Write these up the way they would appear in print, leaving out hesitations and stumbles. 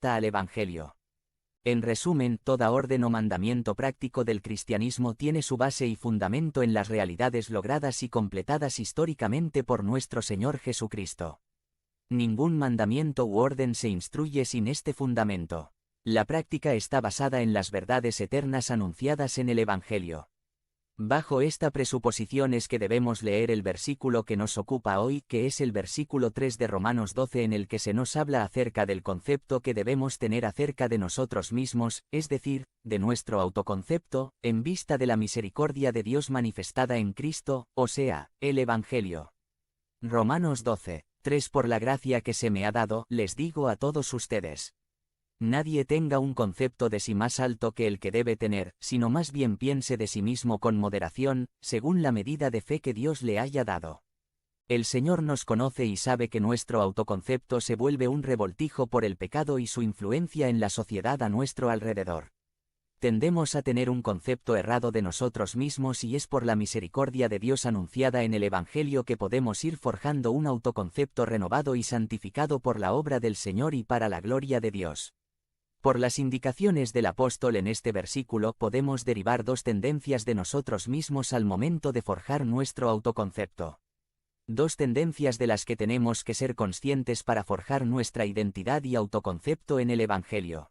adapta al Evangelio. En resumen, toda orden o mandamiento práctico del cristianismo tiene su base y fundamento en las realidades logradas y completadas históricamente por nuestro Señor Jesucristo. Ningún mandamiento u orden se instruye sin este fundamento. La práctica está basada en las verdades eternas anunciadas en el Evangelio. Bajo esta presuposición es que debemos leer el versículo que nos ocupa hoy, que es el versículo 3 de Romanos 12, en el que se nos habla acerca del concepto que debemos tener acerca de nosotros mismos, es decir, de nuestro autoconcepto, en vista de la misericordia de Dios manifestada en Cristo, o sea, el Evangelio. Romanos 12, 3 Por la gracia que se me ha dado, les digo a todos ustedes. Nadie tenga un concepto de sí más alto que el que debe tener, sino más bien piense de sí mismo con moderación, según la medida de fe que Dios le haya dado. El Señor nos conoce y sabe que nuestro autoconcepto se vuelve un revoltijo por el pecado y su influencia en la sociedad a nuestro alrededor. Tendemos a tener un concepto errado de nosotros mismos y es por la misericordia de Dios anunciada en el Evangelio que podemos ir forjando un autoconcepto renovado y santificado por la obra del Señor y para la gloria de Dios. Por las indicaciones del apóstol en este versículo podemos derivar dos tendencias de nosotros mismos al momento de forjar nuestro autoconcepto. Dos tendencias de las que tenemos que ser conscientes para forjar nuestra identidad y autoconcepto en el Evangelio.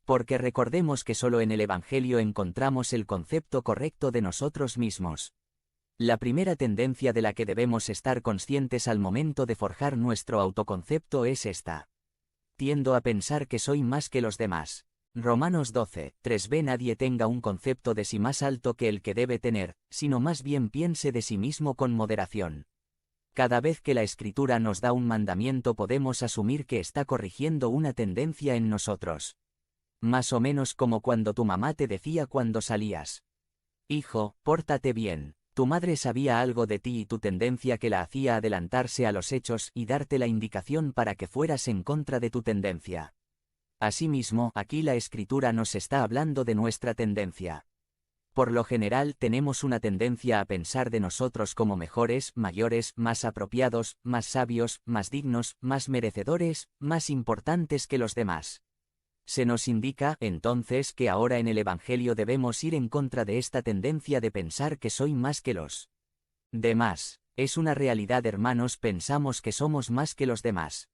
Porque recordemos que solo en el Evangelio encontramos el concepto correcto de nosotros mismos. La primera tendencia de la que debemos estar conscientes al momento de forjar nuestro autoconcepto es esta. Tiendo a pensar que soy más que los demás. Romanos 12, 3b Nadie tenga un concepto de sí más alto que el que debe tener, sino más bien piense de sí mismo con moderación. Cada vez que la Escritura nos da un mandamiento podemos asumir que está corrigiendo una tendencia en nosotros. Más o menos como cuando tu mamá te decía cuando salías: hijo, pórtate bien. Tu madre sabía algo de ti y tu tendencia que la hacía adelantarse a los hechos y darte la indicación para que fueras en contra de tu tendencia. Asimismo, aquí la Escritura nos está hablando de nuestra tendencia. Por lo general tenemos una tendencia a pensar de nosotros como mejores, mayores, más apropiados, más sabios, más dignos, más merecedores, más importantes que los demás. Se nos indica, entonces, que ahora en el Evangelio debemos ir en contra de esta tendencia de pensar que soy más que los demás. Es una realidad, hermanos, pensamos que somos más que los demás.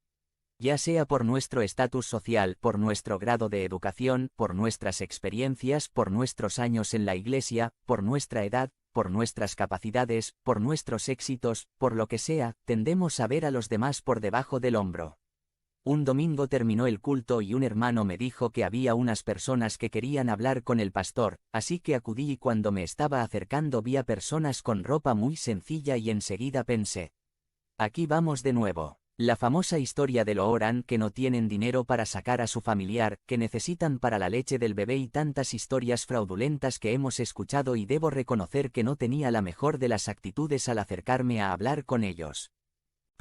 Ya sea por nuestro estatus social, por nuestro grado de educación, por nuestras experiencias, por nuestros años en la iglesia, por nuestra edad, por nuestras capacidades, por nuestros éxitos, por lo que sea, tendemos a ver a los demás por debajo del hombro. Un domingo terminó el culto y un hermano me dijo que había unas personas que querían hablar con el pastor, así que acudí y cuando me estaba acercando vi a personas con ropa muy sencilla y enseguida pensé: aquí vamos de nuevo. La famosa historia de Loran, que no tienen dinero para sacar a su familiar, que necesitan para la leche del bebé y tantas historias fraudulentas que hemos escuchado, y debo reconocer que no tenía la mejor de las actitudes al acercarme a hablar con ellos.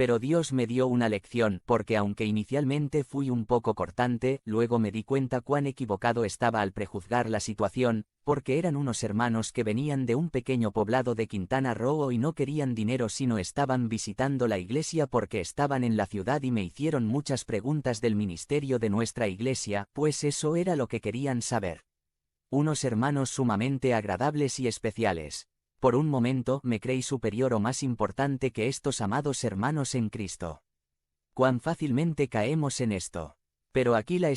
Pero Dios me dio una lección, porque aunque inicialmente fui un poco cortante, luego me di cuenta cuán equivocado estaba al prejuzgar la situación, porque eran unos hermanos que venían de un pequeño poblado de Quintana Roo y no querían dinero, sino estaban visitando la iglesia porque estaban en la ciudad y me hicieron muchas preguntas del ministerio de nuestra iglesia, pues eso era lo que querían saber. Unos hermanos sumamente agradables y especiales. Por un momento me creí superior o más importante que estos amados hermanos en Cristo. Cuán fácilmente caemos en esto. Pero aquí la